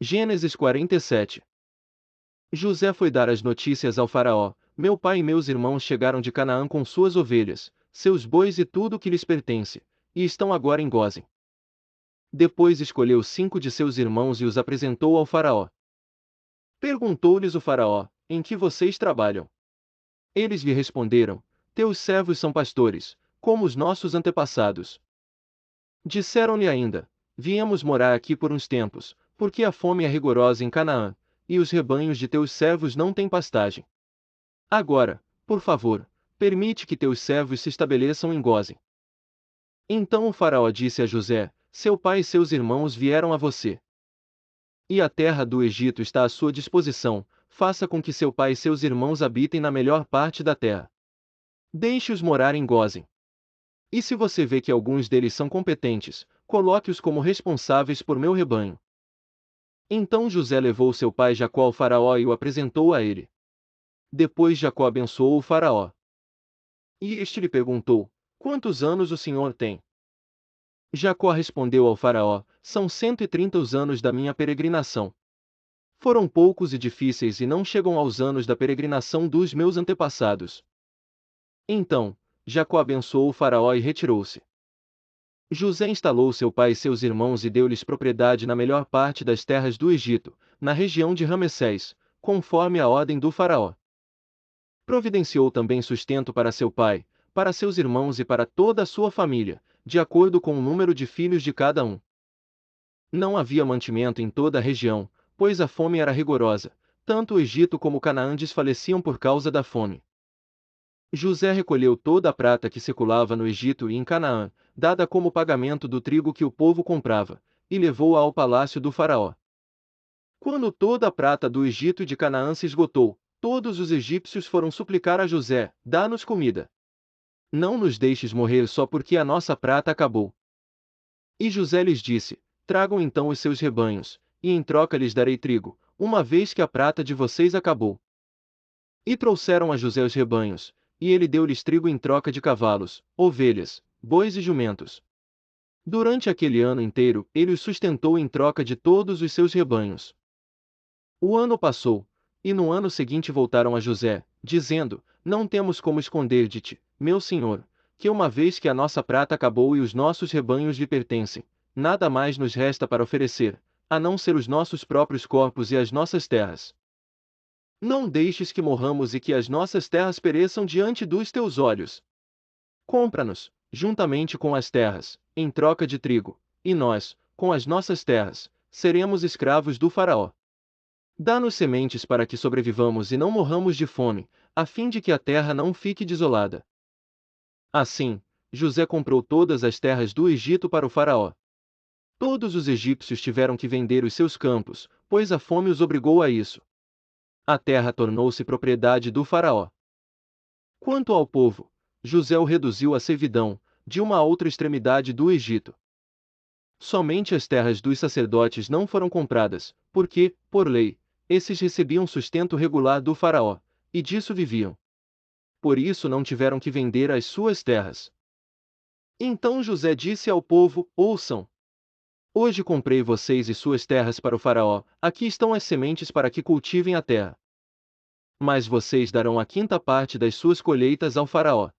Gênesis 47. José foi dar as notícias ao faraó: meu pai e meus irmãos chegaram de Canaã com suas ovelhas, seus bois e tudo o que lhes pertence, e estão agora em Gósen. Depois escolheu 5 de seus irmãos e os apresentou ao faraó. Perguntou-lhes o faraó: em que vocês trabalham? Eles lhe responderam: teus servos são pastores, como os nossos antepassados. Disseram-lhe ainda: viemos morar aqui por uns tempos, porque a fome é rigorosa em Canaã, e os rebanhos de teus servos não têm pastagem. Agora, por favor, permite que teus servos se estabeleçam em Gósen. Então o faraó disse a José: seu pai e seus irmãos vieram a você. E a terra do Egito está à sua disposição, faça com que seu pai e seus irmãos habitem na melhor parte da terra. Deixe-os morar em Gósen. E se você vê que alguns deles são competentes, coloque-os como responsáveis por meu rebanho. Então José levou seu pai Jacó ao faraó e o apresentou a ele. Depois Jacó abençoou o faraó. E este lhe perguntou: quantos anos o senhor tem? Jacó respondeu ao faraó: são 130 os anos da minha peregrinação. Foram poucos e difíceis e não chegam aos anos da peregrinação dos meus antepassados. Então, Jacó abençoou o faraó e retirou-se. José instalou seu pai e seus irmãos e deu-lhes propriedade na melhor parte das terras do Egito, na região de Ramessés, conforme a ordem do faraó. Providenciou também sustento para seu pai, para seus irmãos e para toda a sua família, de acordo com o número de filhos de cada um. Não havia mantimento em toda a região, pois a fome era rigorosa, tanto o Egito como Canaã desfaleciam por causa da fome. José recolheu toda a prata que circulava no Egito e em Canaã, dada como pagamento do trigo que o povo comprava, e levou-a ao palácio do faraó. Quando toda a prata do Egito e de Canaã se esgotou, todos os egípcios foram suplicar a José: dá-nos comida. Não nos deixes morrer só porque a nossa prata acabou. E José lhes disse: tragam então os seus rebanhos, e em troca lhes darei trigo, uma vez que a prata de vocês acabou. E trouxeram a José os rebanhos, e ele deu-lhes trigo em troca de cavalos, ovelhas, bois e jumentos. Durante aquele ano inteiro, ele os sustentou em troca de todos os seus rebanhos. O ano passou, e no ano seguinte voltaram a José, dizendo: não temos como esconder de ti, meu senhor, que uma vez que a nossa prata acabou e os nossos rebanhos lhe pertencem, nada mais nos resta para oferecer, a não ser os nossos próprios corpos e as nossas terras. Não deixes que morramos e que as nossas terras pereçam diante dos teus olhos. Compra-nos, juntamente com as terras, em troca de trigo, e nós, com as nossas terras, seremos escravos do faraó. Dá-nos sementes para que sobrevivamos e não morramos de fome, a fim de que a terra não fique desolada. Assim, José comprou todas as terras do Egito para o faraó. Todos os egípcios tiveram que vender os seus campos, pois a fome os obrigou a isso. A terra tornou-se propriedade do faraó. Quanto ao povo, José o reduziu à servidão, de uma a outra extremidade do Egito. Somente as terras dos sacerdotes não foram compradas, porque, por lei, esses recebiam sustento regular do faraó, e disso viviam. Por isso não tiveram que vender as suas terras. Então José disse ao povo: ouçam. Hoje comprei vocês e suas terras para o faraó, aqui estão as sementes para que cultivem a terra. Mas vocês darão a quinta parte das suas colheitas ao faraó.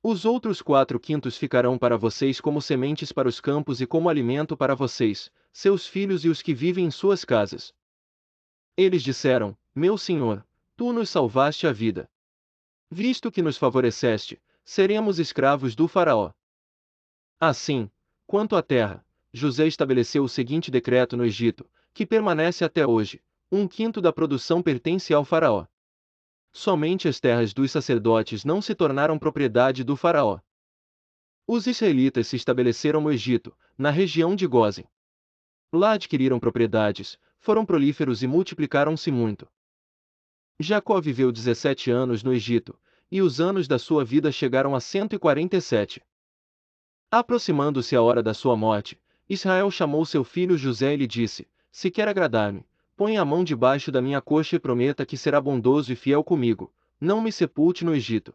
Os outros 4/5 ficarão para vocês como sementes para os campos e como alimento para vocês, seus filhos e os que vivem em suas casas. Eles disseram: meu senhor, tu nos salvaste a vida. Visto que nos favoreceste, seremos escravos do faraó. Assim, quanto à terra, José estabeleceu o seguinte decreto no Egito, que permanece até hoje: 1/5 da produção pertence ao faraó. Somente as terras dos sacerdotes não se tornaram propriedade do faraó. Os israelitas se estabeleceram no Egito, na região de Gósen. Lá adquiriram propriedades, foram prolíferos e multiplicaram-se muito. Jacó viveu 17 anos no Egito, e os anos da sua vida chegaram a 147. Aproximando-se a hora da sua morte, Israel chamou seu filho José e lhe disse: se quer agradar-me, põe a mão debaixo da minha coxa e prometa que será bondoso e fiel comigo, não me sepulte no Egito.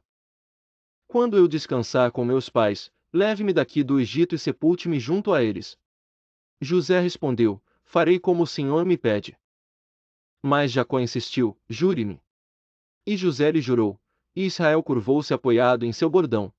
Quando eu descansar com meus pais, leve-me daqui do Egito e sepulte-me junto a eles. José respondeu: farei como o senhor me pede. Mas Jacó insistiu: jure-me. E José lhe jurou, e Israel curvou-se apoiado em seu bordão.